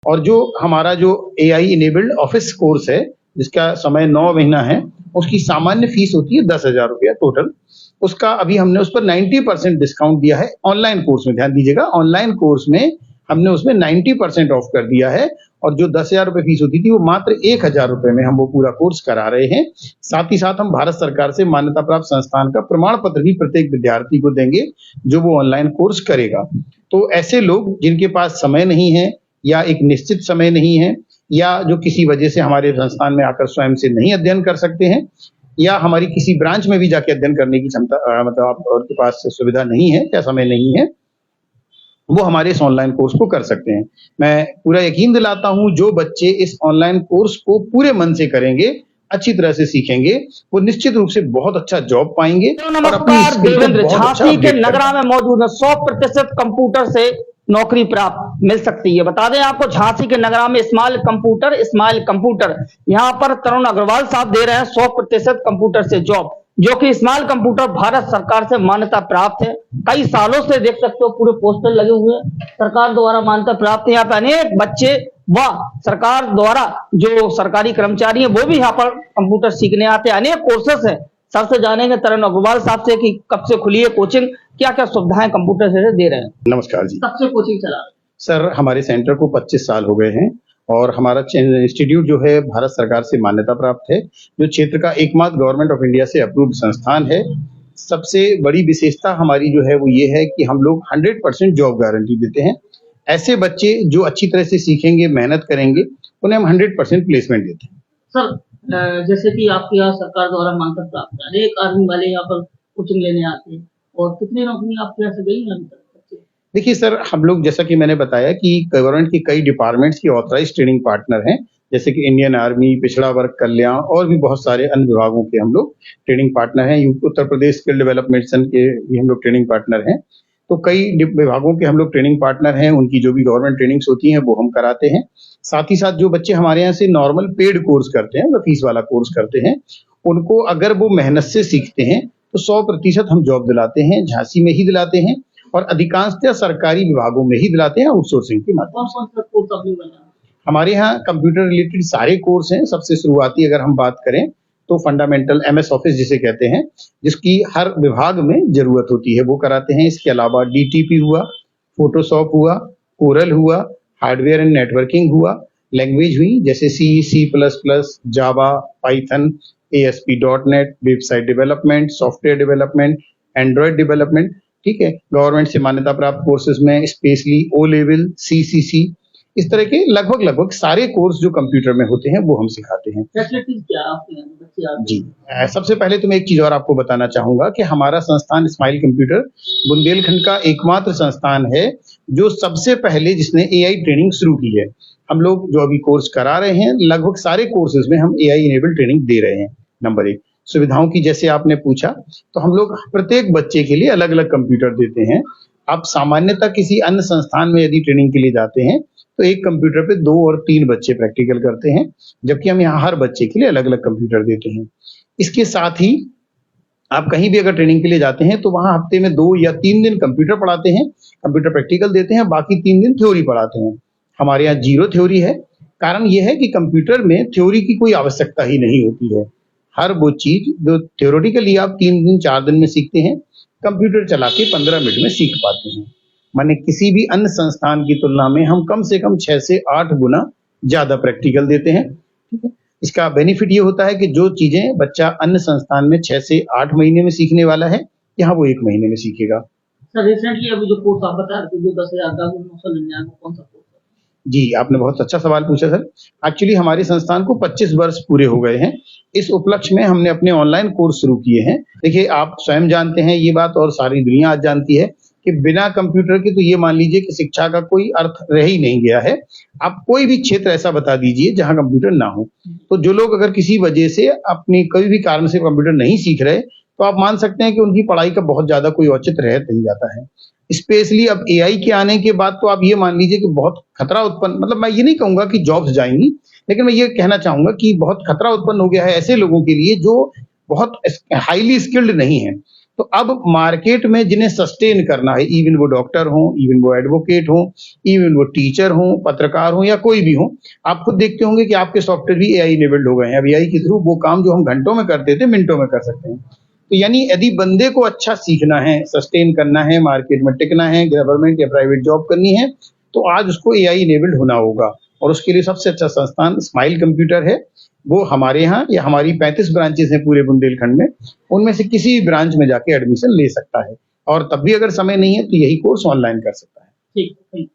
और जो हमारा जो एआई इनेबल्ड ऑफिस कोर्स है, जिसका समय 9 महीना है, उसकी सामान्य फीस होती है 10,000 रुपया टोटल। उसका अभी हमने उस पर 90% डिस्काउंट दिया है ऑनलाइन कोर्स में। ध्यान दीजिएगा, ऑनलाइन कोर्स में हमने उसमें 90% ऑफ कर दिया है और जो 10,000 रुपए फीस होती थी वो मात्र 1,000 रुपए में हम वो पूरा कोर्स करा रहे हैं। साथ ही साथ हम भारत सरकार से मान्यता प्राप्त संस्थान का प्रमाण पत्र भी प्रत्येक विद्यार्थी को देंगे जो वो ऑनलाइन कोर्स करेगा। तो ऐसे लोग जिनके पास समय नहीं है या एक निश्चित समय नहीं है या जो किसी वजह से हमारे संस्थान में आकर स्वयं से नहीं अध्ययन कर सकते हैं या हमारी किसी ब्रांच में भी जाके अध्ययन करने की क्षमता मतलब आपके पास सुविधा नहीं है या समय नहीं है, वो हमारे इस ऑनलाइन कोर्स को कर सकते हैं। मैं पूरा यकीन दिलाता हूं जो बच्चे इस ऑनलाइन कोर्स को पूरे मन से करेंगे, अच्छी तरह से सीखेंगे, वो निश्चित रूप से बहुत अच्छा जॉब पाएंगे। तो नमस्कार, देवेंद्र झांसी के नगरा में मौजूद है। 100% कंप्यूटर से नौकरी प्राप्त मिल सकती है। बता दें आपको, झांसी के नगरा में स्माइल कंप्यूटर यहाँ पर तरुण अग्रवाल साहब दे रहे हैं 100% कंप्यूटर से जॉब, जो कि स्माइल कंप्यूटर भारत सरकार से मान्यता प्राप्त है। कई सालों से देख सकते हो पूरे पोस्टर लगे हुए हैं, सरकार द्वारा मान्यता प्राप्त है। यहाँ पे अनेक बच्चे व सरकार द्वारा जो सरकारी कर्मचारी हैं वो भी यहाँ पर कंप्यूटर सीखने आते हैं। अनेक कोर्सेस हैं। सबसे जानेंगे तरुण अग्रवाल साहब से कि कब से खुली है कोचिंग, क्या क्या सुविधाएं कंप्यूटर से दे रहे हैं। नमस्कार जी। कब से कोचिंग चला रहे हैं? सर, हमारे सेंटर को 25 साल हो गए हैं और हमारा इंस्टीट्यूट जो है भारत सरकार से मान्यता प्राप्त है, जो क्षेत्र का एकमात्र गवर्नमेंट ऑफ इंडिया से अप्रूव्ड संस्थान है। सबसे बड़ी विशेषता हमारी जो है वो ये है कि हम लोग 100% जॉब गारंटी देते हैं। ऐसे बच्चे जो अच्छी तरह से सीखेंगे, मेहनत करेंगे, उन्हें हम 100% प्लेसमेंट देते हैं। सर, जैसे कि आपके यहाँ सरकार द्वारा मान्यता प्राप्त है, अनेक आर्मी वाले यहाँ पर कोचिंग लेने आते हैं, और कितनी नौकरी आपके यहाँ से गई है अभी तक? देखिए सर, हम लोग जैसा कि मैंने बताया कि गवर्नमेंट के कई डिपार्टमेंट्स की ऑथराइज्ड ट्रेनिंग पार्टनर हैं, जैसे कि इंडियन आर्मी, पिछड़ा वर्ग कल्याण और भी बहुत सारे अन्य विभागों के हम लोग ट्रेनिंग पार्टनर हैं। Uttar Pradesh skill development mission के भी हम लोग ट्रेनिंग पार्टनर हैं। तो कई विभागों के हम लोग ट्रेनिंग पार्टनर हैं, उनकी जो भी गवर्नमेंट ट्रेनिंग्स होती हैं वो हम कराते हैं। साथ ही साथ जो बच्चे हमारे यहाँ से नॉर्मल पेड कोर्स करते हैं, मतलब फीस वाला कोर्स करते हैं, उनको अगर वो मेहनत से सीखते हैं तो 100% हम जॉब दिलाते हैं, झांसी में ही दिलाते हैं और अधिकांशतः सरकारी विभागों में ही दिलाते हैं आउटसोर्सिंग के माध्यम से। कौन-कौन सा कोर्स आपने बनाया? हमारे यहाँ कंप्यूटर रिलेटेड सारे कोर्स हैं। सबसे शुरुआती अगर हम बात करें तो फंडामेंटल MS ऑफिस जिसे कहते हैं, जिसकी हर विभाग में जरूरत होती है, वो कराते हैं। इसके अलावा DTP हुआ, फोटोशॉप हुआ, कोरल हुआ, हार्डवेयर एंड नेटवर्किंग हुआ, लैंग्वेज हुई जैसे C++, Java, Python, ASP.NET, website development, software development, Android development. ठीक है, गवर्नमेंट से मान्यता प्राप्त कोर्सेज में स्पेशली O लेवल, CCC, इस तरह के लगभग सारे कोर्स जो कंप्यूटर में होते हैं वो हम सिखाते हैं। फैसिलिटीज क्या है आपके यहाँ? जी, सबसे पहले तो मैं एक चीज और आपको बताना चाहूंगा कि हमारा संस्थान स्माइल कंप्यूटर बुंदेलखंड का एकमात्र संस्थान है जो सबसे पहले जिसने AI ट्रेनिंग शुरू की है। हम लोग जो अभी कोर्स करा रहे हैं, लगभग सारे कोर्सेज में हम AI इनेबल ट्रेनिंग दे रहे हैं। नंबर 1, सुविधाओं की जैसे आपने पूछा, तो हम लोग प्रत्येक बच्चे के लिए अलग अलग कंप्यूटर देते हैं। आप सामान्यतः किसी अन्य संस्थान में यदि ट्रेनिंग के लिए जाते हैं तो एक कंप्यूटर पे 2 और 3 बच्चे प्रैक्टिकल करते हैं, जबकि हम यहाँ हर बच्चे के लिए अलग अलग कंप्यूटर देते हैं। इसके साथ ही आप कहीं भी अगर ट्रेनिंग के लिए जाते हैं तो वहां हफ्ते में 2 या 3 दिन कंप्यूटर पढ़ाते हैं, कंप्यूटर प्रैक्टिकल देते हैं, बाकी 3 दिन थ्योरी पढ़ाते हैं। हमारे यहाँ 0 थ्योरी है। कारण यह है कि कंप्यूटर में थ्योरी की कोई आवश्यकता ही नहीं होती है। हर वो चीज जो थ्योरेटिकली आप 3 दिन 4 दिन में सीखते हैं, कंप्यूटर चला के 15 मिनट में सीख पाते हैं। माने किसी भी अन्य संस्थान की तुलना में हम कम से कम 6 से 8 गुना ज्यादा प्रैक्टिकल देते हैं। ठीक है, इसका बेनिफिट ये होता है कि जो चीजें बच्चा अन्य संस्थान में 6 से 8 महीने में सीखने वाला है, यहाँ वो 1 महीने में सीखेगा। सर, रिसेंटली अभी जो कोर्स आप बता रहे थे, जो 10,000 का 999, कौन सा कोर्स? जी, आपने बहुत अच्छा सवाल पूछा सर। एक्चुअली हमारे संस्थान को 25 वर्ष पूरे हो गए हैं। इस उपलक्ष्य में हमने अपने ऑनलाइन कोर्स शुरू किए हैं। देखिए, आप स्वयं जानते हैं ये बात और सारी दुनिया आज जानती है कि बिना कंप्यूटर के तो ये मान लीजिए कि शिक्षा का कोई अर्थ रह ही नहीं गया है। आप कोई भी क्षेत्र ऐसा बता दीजिए जहां कंप्यूटर ना हो। तो जो लोग अगर किसी वजह से अपने कोई भी कारण से कंप्यूटर नहीं सीख रहे, तो आप मान सकते हैं कि उनकी पढ़ाई का बहुत ज्यादा कोई औचित्य रह नहीं जाता है। स्पेशली अब AI के आने के बाद तो आप ये मान लीजिए कि बहुत खतरा उत्पन्न, मतलब मैं ये नहीं कहूंगा कि जॉब्स जाएंगी, लेकिन मैं ये कहना चाहूंगा कि बहुत खतरा उत्पन्न हो गया है ऐसे लोगों के लिए जो बहुत हाईली स्किल्ड नहीं है। तो अब मार्केट में जिन्हें सस्टेन करना है, इवन वो डॉक्टर हों, इवन वो एडवोकेट हों, इवन वो टीचर हों, पत्रकार हों या कोई भी हो, आप खुद देखते होंगे कि आपके सॉफ्टवेयर भी एआई इनेबल्ड हो गए हैं। अब एआई के थ्रू वो काम जो हम घंटों में करते थे, मिनटों में कर सकते हैं। तो यानी यदि बंदे को अच्छा सीखना है, सस्टेन करना है, मार्केट में टिकना है, गवर्नमेंट या प्राइवेट जॉब करनी है, तो आज उसको एआई इनेबल्ड होना होगा। और उसके लिए सबसे अच्छा संस्थान स्माइल कंप्यूटर है। वो हमारे यहाँ या हमारी 35 ब्रांचेस हैं पूरे बुंदेलखंड में, उनमें से किसी भी ब्रांच में जाके एडमिशन ले सकता है। और तब भी अगर समय नहीं है तो यही कोर्स ऑनलाइन कर सकता है। ठीक।